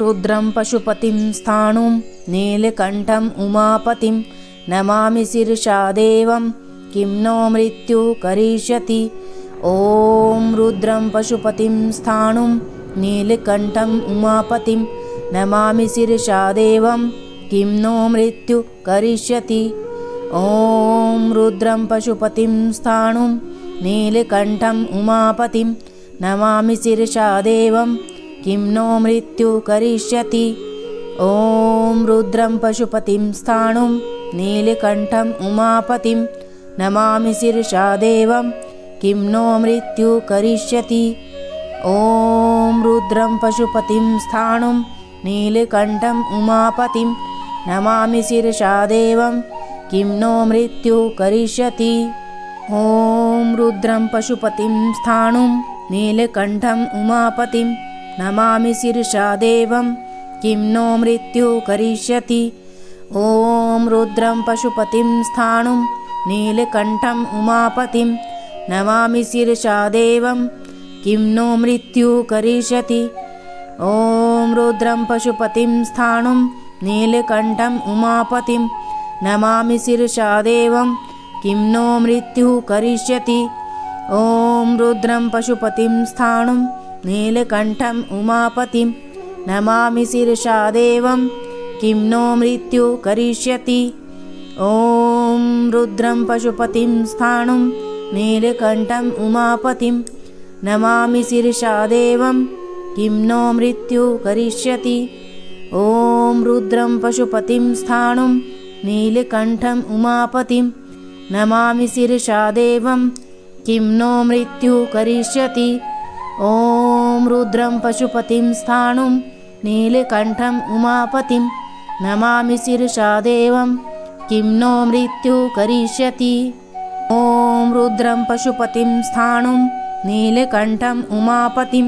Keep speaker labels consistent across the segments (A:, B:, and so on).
A: रुद्रं पशुपतिं स्थाणुं नीलकण्ठम् उमापतिं नमामि शिरसा देवं किं नो मृत्युः करिष्यति। ॐ रुद्रं पशुपतिं स्थाणुं नीलकण्ठम् उमापतिं नमामि शिरसा देवं किं नो मृत्युः करिष्यति। ॐ रुद्रं पशुपतिं स्थाणुं नीलकण्ठम् उमापतिं नमामि शिरसा देवं किं नो मृत्युः करिष्यति। ॐ रुद्रं पशुपतिं स्थाणुं नीलकण्ठम् उमापतिं नमामि शिरसा देवं किं नो मृत्युः करिष्यति। ॐ रुद्रं पशुपतिं स्थाणुं नीलकण्ठम् उमापतिं नमामि शिरसा देवं किं नो मृत्युः करिष्यति। ॐ रुद्रं पशुपतिं स्थाणुं नीलकण्ठम् उमापतिं नमामि शिरसा देवं किं नो मृत्युः करिष्यति। ॐ रुद्रं पशुपतिं स्थाणुं नीलकण्ठम् उमापतिं नमामि शिरसा देवं किं नो मृत्युः करिष्यति। ॐ रुद्रं पशुपतिं स्थाणुं नीलकण्ठम् उमापतिं नमामि शिरसा देवं किं नो मृत्युः करिष्यति। ॐ रुद्रं पशुपतिं स्थाणुं नीलकण्ठम् उमापतिं नमामि शिरसा देवं किं नो मृत्युः करिष्यति। ॐ रुद्रं पशुपतिं स्थाणुं नीलकण्ठम् उमापतिं नमामि शिरसा देवं किं नो मृत्युः करिष्यति। ॐ रुद्रं पशुपतिं स्थाणुं नीलकण्ठम् उमापतिं नमामि शिरसा देवं किं नो मृत्युः करिष्यति। ॐ रुद्रं पशुपतिं स्थाणुं नीलकण्ठम् उमापतिं नमामि शिरसा देवं किं नो मृत्युः करिष्यति। ॐ रुद्रं पशुपतिं स्थाणुं नीलकण्ठम् उमापतिं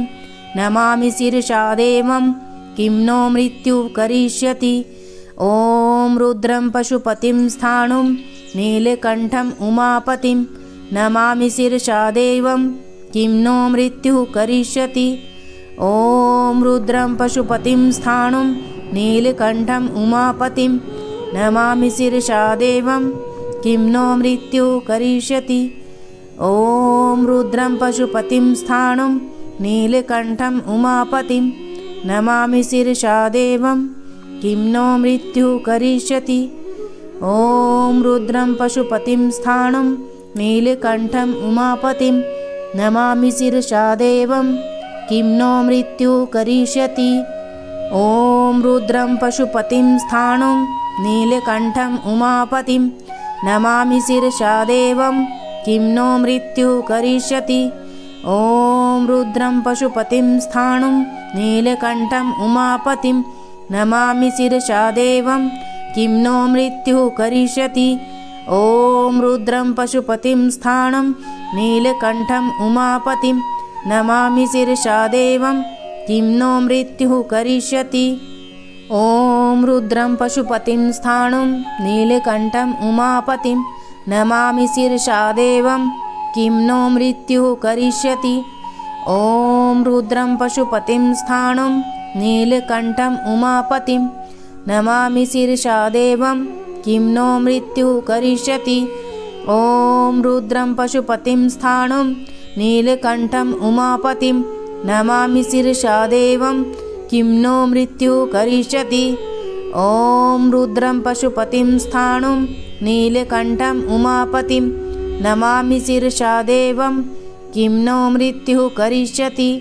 A: नमामि शिरसा देवं किं नो मृत्युः करिष्यति। ॐ रुद्रं पशुपतिं स्थाणुं नीलकण्ठम् उमापतिं नमामि शिरसा देवं किं नो मृत्युः करिष्यति। ॐ रुद्रं पशुपतिं स्थाणुं नीलकण्ठम् उमापतिं नमामि शिरसा देवं किं नो मृत्युः करिष्यति। ॐ रुद्रं पशुपतिं स्थाणुं नीलकण्ठम् उमापतिं नमामि शिरसा देवं किं नो मृत्युः करिष्यति। ॐ रुद्रं पशुपतिं स्थाणुं नीलकण्ठम् उमापतिं नमामि शिरसा देवं किं नो मृत्युः करिष्यति। ॐ रुद्रं पशुपतिं स्थाणुं नीलकण्ठम् उमापतिं नमामि शिरसा देवं किं नो मृत्युः करिष्यति। ॐ रुद्रं पशुपतिं स्थाणुं नीलकण्ठम् उमापतिं नमामि शिरसा देवं किं नो मृत्युः करिष्यति। ॐ रुद्रं पशुपतिं स्थाणुं नीलकण्ठम् उमापतिं नमामि शिरसा देवं किं नो मृत्युः करिष्यति। ॐ रुद्रं पशुपतिं स्थाणुं नीलकण्ठम् उमापतिं नमामि शिरसा देवं किं नो मृत्युः करिष्यति। ॐ रुद्रं पशुपतिं स्थाणुं नीलकण्ठम् उमापतिं नमामि शिरसा देवं किं नो मृत्युः करिष्यति। ॐ रुद्रं पशुपतिं स्थाणुं नीलकण्ठम् उमापतिं नमामि शिरसा देवं किं नो मृत्युः करिष्यति। ॐ रुद्रं पशुपतिं स्थाणुं नीलकण्ठम् उमापतिं नमामि शिरसा देवं किं नो मृत्युः करिष्यति।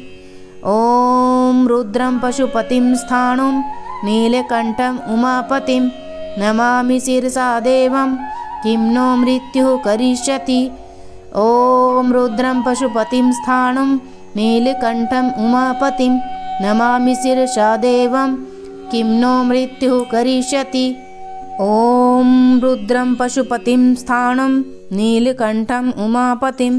A: ॐ रुद्रं पशुपतिं स्थाणुं नीलकण्ठम् उमापतिं नमामि शिरसा देवं किं नो मृत्युः करिष्यति। ॐ रुद्रं पशुपतिं स्थाणुं नीलकण्ठम् उमापतिं नमामि शिरसा देवं किं नो मृत्युः करिष्यति। ॐ रुद्रं पशुपतिं स्थाणुं नीलकण्ठम् उमापतिं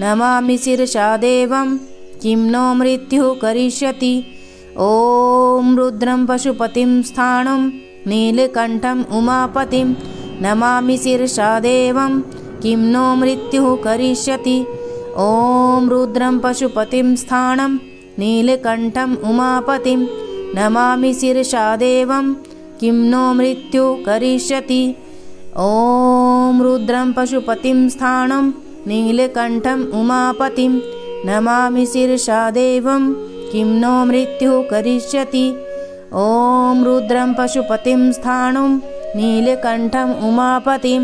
A: नमामि शिरसा देवं किं नो मृत्युः करिष्यति। ॐ रुद्रं पशुपतिं स्थाणुं नीलकण्ठम् उमापतिं नमामि शिरसा देवं किं नो मृत्युः करिष्यति। ॐ रुद्रं पशुपतिं स्थाणुं नीलकण्ठम् उमापतिं नमामि शिरसा देवं किं नो मृत्यु करिष्यति। ॐ रुद्रं पशुपतिं स्थाणुं नीलकण्ठम् उमापतिं नमामि शिरसा देवं किं नो मृत्यु करिष्यति। ॐ रुद्रं पशुपतिं स्थाणुं नीलकण्ठम् उमापतिं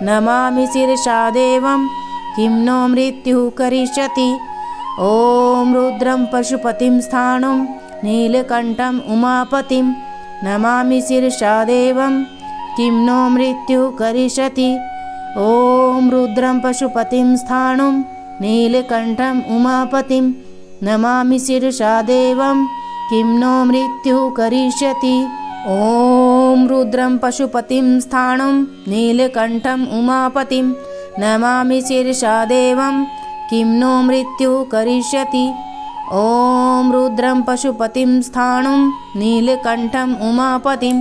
A: नमामि शिरसा देवं किं नो मृत्यु करिष्यति। ॐ रुद्रं पशुपतिं स्थाणुं नीलकण्ठम् उमापतिं नमामि शिरसा देवं किं नो मृत्यु करिष्यति। ॐ रुद्रं पशुपतिं स्थाणुं नीलकण्ठम् उमापतिं नमामि शिरसा देवं किं नो मृत्यु करिष्यति। ॐ रुद्रं पशुपतिं स्थाणुं नीलकण्ठम् उमापतिं नमामि शिरसा देवं किं नो मृत्यु करिष्यति। ॐ रुद्रं पशुपतिं स्थाणुं नीलकण्ठम् उमापतिं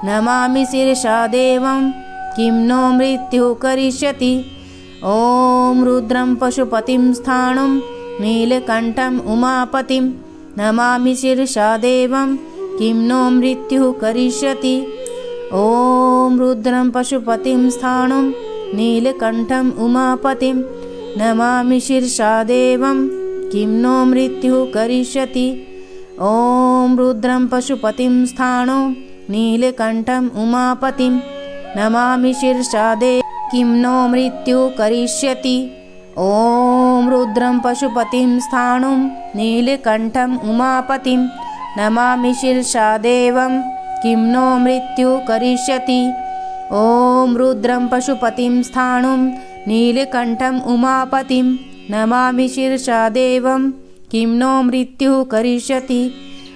A: नमामि शिरसा देवं किं नो मृत्यु करिष्यति। ॐ रुद्रं पशुपतिं स्थाणुं नीलकण्ठम् उमापतिं नमामि शिरसा देवं किं नो मृत्यु करिष्यति। ॐ रुद्रं पशुपतिं स्थाणुं नीलकण्ठम् उमापतिं नमामि शिरसा देवं किं नो मृत्यु करिष्यति। ॐ रुद्रं पशुपतिं स्थाणुं नीलकण्ठम् उमापतिं नमामि शिरसा देवं किं नो मृत्यु करिष्यति। ॐ रुद्रं पशुपतिं स्थाणुं नीलकण्ठम् उमापतिं नमामि शिरसा देवं किं नो मृत्यु करिष्यति। ॐ रुद्रं पशुपतिं स्थाणुं नीलकण्ठम् उमापतिं नमामि शिरसा देवं किं नो मृत्यु करिष्यति।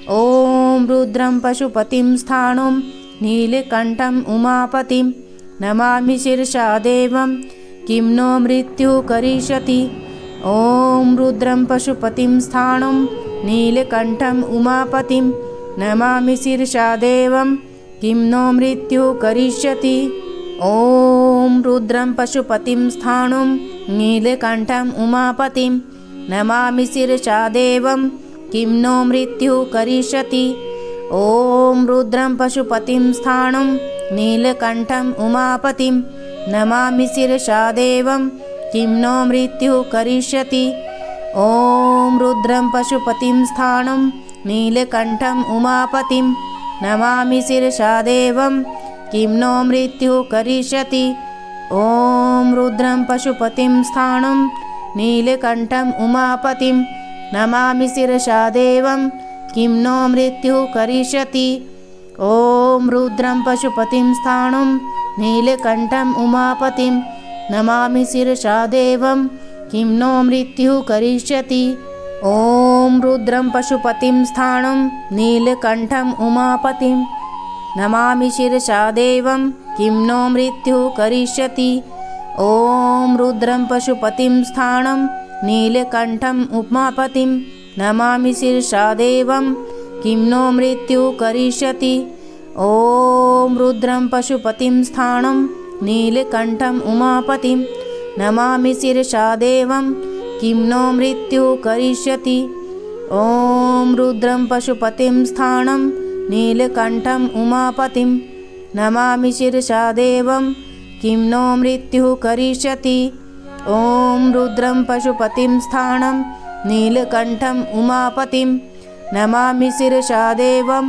A: ॐ रुद्रं पशुपतिं स्थाणुं नीलकण्ठम् उमापतिं नमामि शिरसा देवं किं नो मृत्यु करिष्यति। ॐ रुद्रं पशुपतिं स्थाणुं नीलकण्ठम् उमापतिं नमामि शिरसा देवं किं नो मृत्यु करिष्यति। ॐ रुद्रं पशुपतिं स्थाणुं नीलकण्ठम् उमापतिं नमामि शिरसा देवं किं नो मृत्यु करिष्यति। ॐ रुद्रं पशुपतिं स्थाणुं नीलकण्ठम् उमापतिं नमामि शिरसा देवं किं नो मृत्यु करिष्यति। ॐ रुद्रं पशुपतिं स्थाणुं नीलकण्ठम् उमापतिं नमामि शिरसा देवं किं नो मृत्यु करिष्यति। ॐ रुद्रं पशुपतिं स्थाणुं नीलकण्ठम् उमापतिं नमामि शिरसा देवं किं नो मृत्यु करिष्यति। ॐ रुद्रं पशुपतिं स्थाणुं नीलकण्ठम् उमापतिं नमामि शिरसा देवं किं नो मृत्यु करिष्यति। ॐ रुद्रं पशुपतिं स्थाणुं नीलकण्ठम् उमापतिं नमामि शिरसा देवं किं नो मृत्यु करिष्यति। ॐ रुद्रं पशुपतिं स्थाणुं नीलकण्ठम् उमापतिं नमामि शिरसा देवं किं नो मृत्यु करिष्यति। ॐ रुद्रं पशुपतिं स्थाणुं नीलकण्ठम् उमापतिं नमामि शिरसा देवं किं नो मृत्यु करिष्यति। ॐ रुद्रं पशुपतिं स्थाणुं नीलकण्ठम् उमापतिं नमामि शिरसा देवं किं नो मृत्यु करिष्यति। ॐ रुद्रं पशुपतिं स्थाणुं नीलकण्ठम् उमापतिं नमामि शिरसा देवं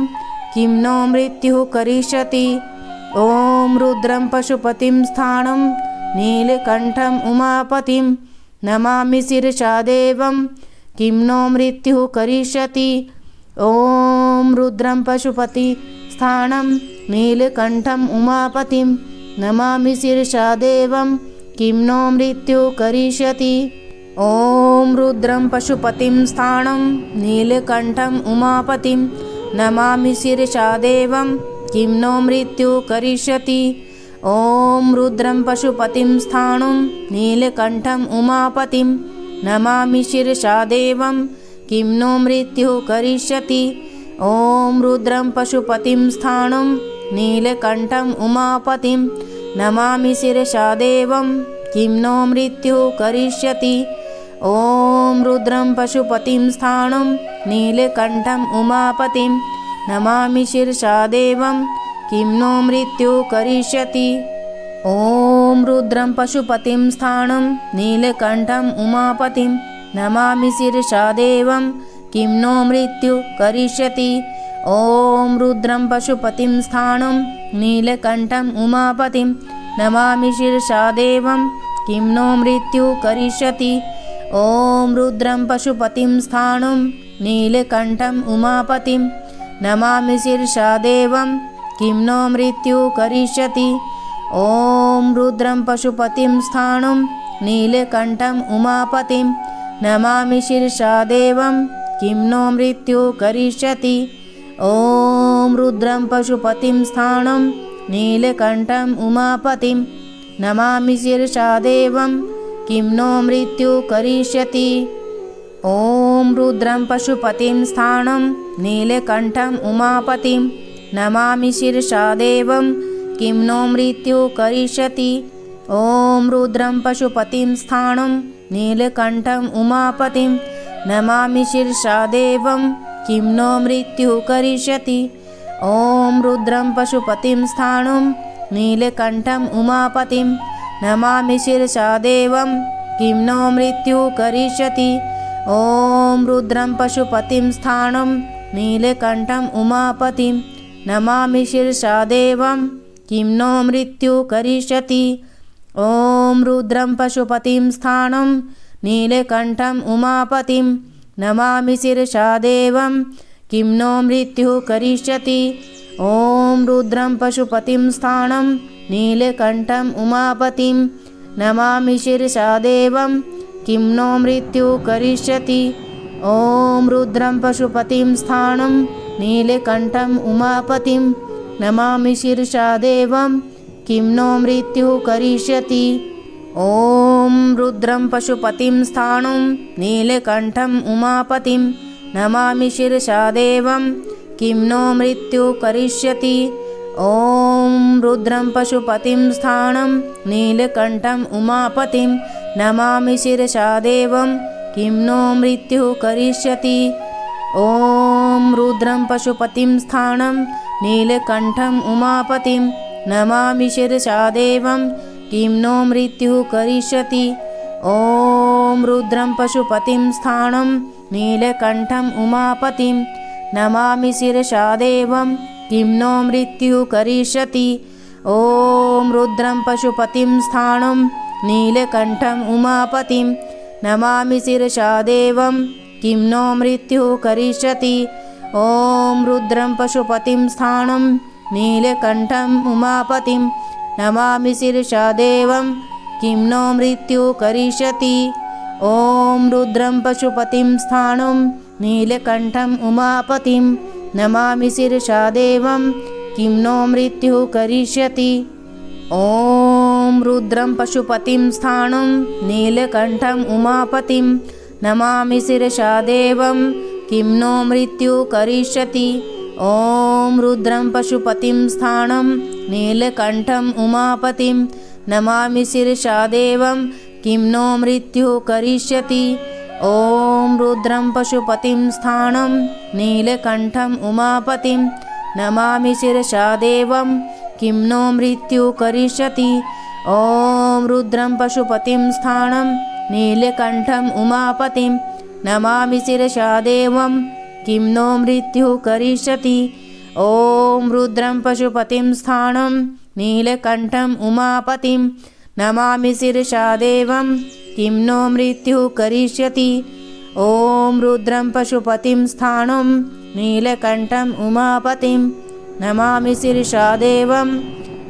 A: किं नो मृत्यु करिष्यति। ॐ रुद्रं पशुपतिं स्थाणुं नीलकण्ठम् उमापतिं नमामि शिरसा देवं किं नो मृत्यु करिष्यति। ॐ रुद्रं पशुपति स्थाणुं नीलकण्ठम् उमापतिं नमामि शिरसा देवं किं नो मृत्यु करिष्यति। ॐ रुद्रं पशुपतिं स्थाणुं नीलकण्ठम् उमापतिं नमामि शिरसा देवं किं नो मृत्यु करिष्यति। ॐ रुद्रं पशुपतिं स्थाणुं नीलकण्ठम् उमापतिं नमामि शिरसा देवं किं नो मृत्यु करिष्यति। ॐ रुद्रं पशुपतिं स्थाणुं नीलकण्ठम् उमापतिं नमामि शिरसा देवं किं नो मृत्यु करिष्यति। ॐ रुद्रं पशुपतिं स्थाणुं नीलकण्ठम् उमापतिं नमामि शिरसा देवं किं नो मृत्युः करिष्यति। ॐ रुद्रं पशुपतिं स्थाणुं नीलकण्ठम् उमापतिं नमामि शिरसा देवं किं नो मृत्युः करिष्यति। ॐ रुद्रं पशुपतिं स्थाणुं नीलकण्ठम् उमापतिं नमामि शिरसा देवं किं नो मृत्युः करिष्यति। ॐ रुद्रं पशुपतिं स्थाणुं नीलकण्ठम् उमापतिं नमामि शिरसा देवं किं नो मृत्युः करिष्यति। ॐ रुद्रं पशुपतिं स्थाणुं नीलकण्ठम् उमापतिं नमामि शिरसा देवं किं नो मृत्युः करिष्यति। ॐ रुद्रं पशुपतिं स्थाणुं नीलकण्ठम् उमापतिं नमामि शिरसा देवं किं नो मृत्युः करिष्यति। ॐ रुद्रं पशुपतिं स्थाणुं नीलकण्ठम् उमापतिं नमामि शिरसा देवं किं नो मृत्युः करिष्यति। ॐ रुद्रं पशुपतिं स्थाणुं नीलकण्ठम् उमापतिं नमामि शिरसा देवं किं नो मृत्युः करिष्यति। ॐ रुद्रं पशुपतिं स्थाणुं नीलकण्ठम् उमापतिं नमामि शिरसा देवं किं नो मृत्युः करिष्यति। ॐ रुद्रं पशुपतिं स्थाणुं नीलकण्ठम् उमापतिं नमामि शिरसा देवं किं नो मृत्युः करिष्यति। ॐ रुद्रं पशुपतिं स्थाणुं नीलकण्ठम् उमापतिं नमामि शिरसा देवं किं नो मृत्युः करिष्यति। ॐ रुद्रं पशुपतिं स्थाणुं नीलकण्ठम् उमापतिं नमामि शिरसा देवं किं नो मृत्युः करिष्यति। ॐ रुद्रं पशुपतिं स्थाणुं नीलकण्ठम् उमापतिं नमामि शिरसा देवं किं नो मृत्युः करिष्यति। ॐ रुद्रं पशुपतिं स्थाणुं नीलकण्ठम् उमापतिं नमामि शिरसा देवं किं नो मृत्युः करिष्यति। ॐ रुद्रं पशुपतिं स्थाणुं नीलकण्ठम् उमापतिं नमामि शिरसा देवं किं नो मृत्युः करिष्यति। ॐ रुद्रं पशुपतिं स्थाणुं नीलकण्ठम् उमापतिं नमामि शिरसा देवं किं नो मृत्युः करिष्यति। ॐ रुद्रं पशुपतिं स्थाणुं नीलकण्ठम् उमापतिं नमामि शिरसा देवं किं नो मृत्युः करिष्यति। ॐ रुद्रं पशुपतिं स्थाणुं नीलकण्ठम् उमापतिं नमामि शिरसा देवं किं नो मृत्युः करिष्यति। ॐ रुद्रं पशुपतिं स्थाणुं नीलकण्ठम् उमापतिं नमामि शिरसा देवं किं नो मृत्युः करिष्यति। ॐ रुद्रं पशुपतिं स्थाणुं नीलकण्ठम् उमापतिं नमामि शिरसा देवं किं नो मृत्युः करिष्यति। ॐ रुद्रं पशुपतिं स्थाणुं नीलकण्ठम् उमापतिं नमामि शिरसा देवं किं नो मृत्युः करिष्यति। ॐ रुद्रं पशुपतिं स्थाणुं नीलकण्ठम् उमापतिं नमामि शिरसा देवं किं नो मृत्युः करिष्यति। ॐ रुद्रं पशुपतिं स्थाणुं नीलकण्ठम् उमापतिं नमामि शिरसा देवं किं नो मृत्युः करिष्यति। ॐ रुद्रं पशुपतिं स्थाणुं नीलकण्ठम् उमापतिं नमामि शिरसा देवं किं नो मृत्युः करिष्यति। ॐ रुद्रं पशुपतिं स्थाणुं नीलकण्ठम् उमापतिं नमामि शिरसा देवं किं नो मृत्युः करिष्यति। ॐ रुद्रं पशुपतिं स्थाणुं नीलकण्ठम् उमापतिं नमामि शिरसा देवं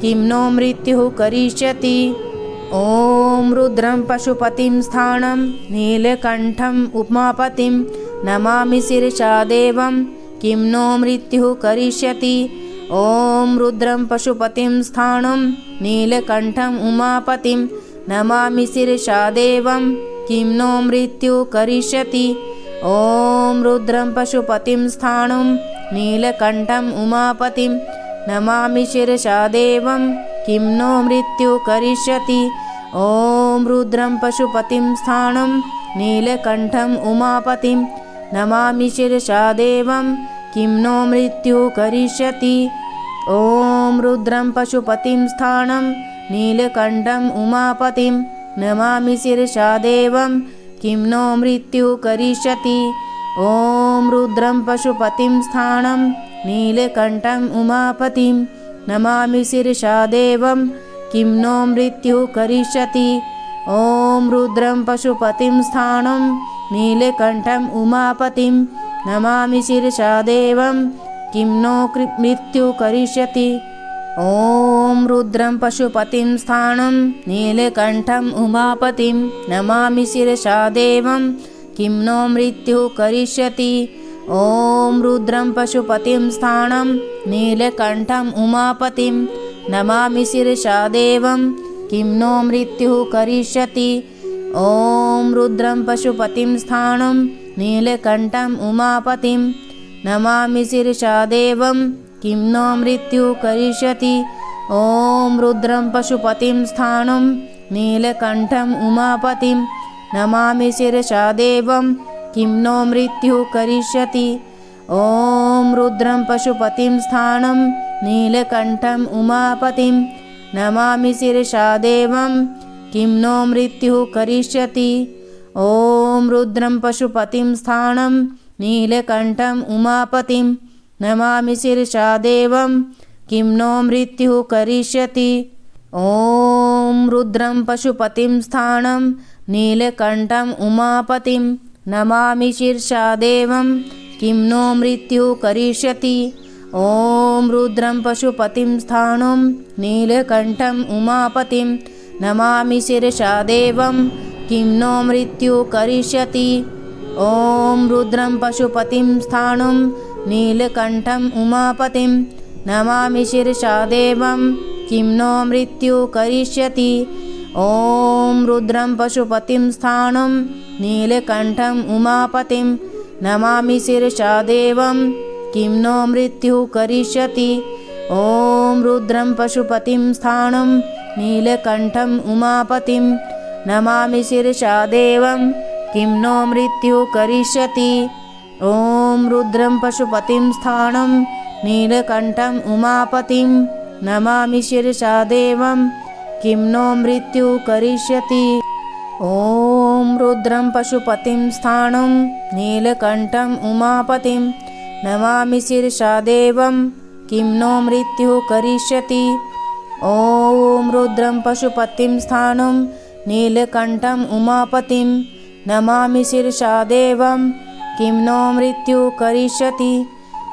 A: किं नो मृत्युः करिष्यति। ॐ रुद्रं पशुपतिं स्थाणुं नीलकण्ठम् उमापतिं नमामि शिरसा देवं किं नो मृत्युः करिष्यति। ॐ रुद्रं पशुपतिं स्थाणुं नीलकण्ठम् उमापतिं नमामि शिरसा देवं किं नो मृत्युः करिष्यति। ॐ रुद्रं पशुपतिं स्थाणुं नीलकण्ठम् उमापतिं नमामि शिरसा देवं किं नो मृत्युः करिष्यति। ॐ रुद्रं पशुपतिं स्थाणुं नीलकण्ठम् उमापतिं नमामि शिरसा देवं किं नो मृत्युः करिष्यति। ॐ रुद्रं पशुपतिं स्थाणं नीलकण्ठम् उमापतिं नमामि शिरसा देवं किं नो मृत्युः करिष्यति। ॐ रुद्रं पशुपतिं स्थाणं नीलकण्ठम् उमापतिं नमामि शिरसा देवं किं नो मृत्युः करिष्यति। ॐ रुद्रं पशुपतिं स्थाणं नीलकण्ठम् उमापतिं नमामि शिरसा देवं किं नो मृत्युः करिष्यति। ॐ रुद्रं पशुपतिं स्थाणं नीलकण्ठम् उमापतिं नमामि शिरसा देवं किं नो मृत्युः करिष्यति। ॐ रुद्रं पशुपतिं स्थाणं नीलकण्ठम् उमापतिं नमामि शिरसा देवं किं नो मृत्युः करिष्यति। ॐ रुद्रं पशुपतिं स्थाणं नीलकण्ठम् उमापतिं नमामि शिरसा देवं किं नो मृत्युः करिष्यति। ॐ रुद्रं पशुपतिं स्थाणं नीलकण्ठम् उमापतिं नमामि शिरसा देवं किं नो मृत्युः करिष्यति। ॐ रुद्रं पशुपतिं स्थाणं नीलकण्ठम् उमापतिं नमामि शिरसा देवं किं नो मृत्युः करिष्यति। ॐ रुद्रं पशुपतिं स्थाणं नीलकण्ठम् उमापतिं नमामि शिरसा देवं किं नो मृत्युः करिष्यति। ॐ रुद्रं पशुपतिं स्थाणं नीलकण्ठम् उमापतिं नमामि शिरसा देवं किं नो मृत्युः करिष्यति। ॐ रुद्रं पशुपतिं स्थाणं नीलकण्ठम् उमापतिं नमामि शिरसा देवं किं नो मृत्युः करिष्यति। ॐ रुद्रं पशुपतिं स्थाणं नीलकण्ठम् उमापतिं नमामि शिरसा देवं किं नो मृत्युः करिष्यति। ॐ रुद्रं पशुपतिं स्थाणं नीलकण्ठम् उमापतिं नमामि शिरसा देवं किं नो मृत्युः करिष्यति। ॐ रुद्रं पशुपतिं स्थाणं नीलकण्ठम् उमापतिं नमामि शिरसा देवं किं नो मृत्युः करिष्यति। ॐ रुद्रं पशुपतिं स्थाणं नीलकण्ठम् उमापतिं नमामि शिरसा देवं किं नो मृत्युः करिष्यति। ॐ रुद्रं पशुपतिं स्थाणं नीलकण्ठम् उमापतिं नमामि शिरसा देवं किं नो मृत्युः करिष्यति। ॐ रुद्रं पशुपतिं स्थाणं नीलकण्ठम् उमापतिं नमामि शिरसा देवं किं नो मृत्युः करिष्यति।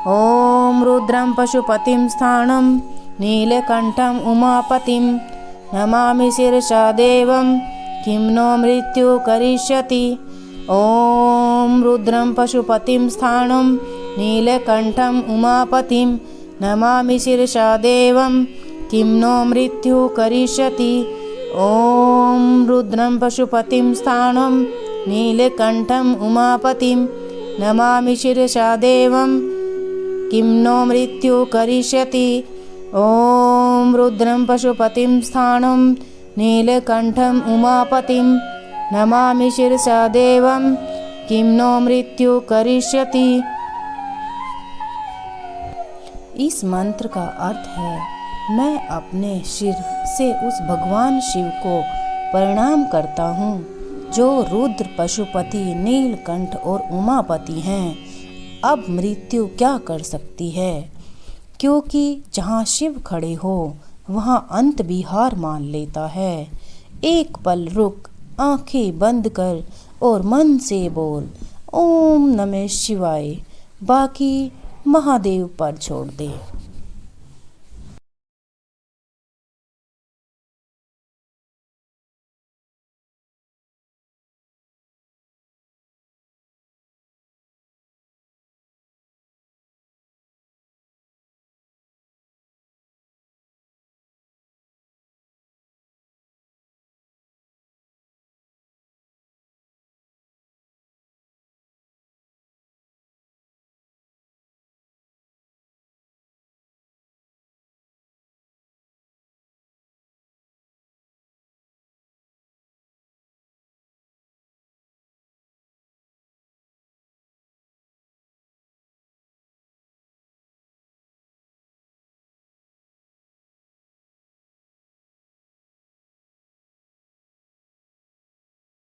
A: ॐ रुद्रं पशुपतिं स्थाणं नीलकण्ठम् उमापतिं नमामि शिरसा देवं किं नो मृत्युः करिष्यति। ॐ रुद्रं पशुपतिं स्थाणं नीलकण्ठम् उमापतिं नमामि शिरसा देवं किं नो मृत्युः करिष्यति। ॐ रुद्रं पशुपतिं स्थाणं नीलकण्ठम् उमापतिं नमामि शिरसा देवं किं नो मृत्युः करिष्यति। ॐ रुद्रं पशुपतिं स्थाणं नीलकण्ठम् उमापतिं नमामि शिरसा देवं किं नो मृत्युः करिष्यति। इस मंत्र का अर्थ है, मैं अपने सिर से उस भगवान शिव को प्रणाम करता हूँ जो रुद्र, पशुपति, नीलकंठ और उमापति हैं। अब मृत्यु क्या कर सकती है, क्योंकि जहाँ शिव खड़े हो वहाँ अंत भी हार मान लेता है। एक पल रुक, आंखें बंद कर और मन से बोल ओम नमः शिवाय, बाकी महादेव पर छोड़ दे।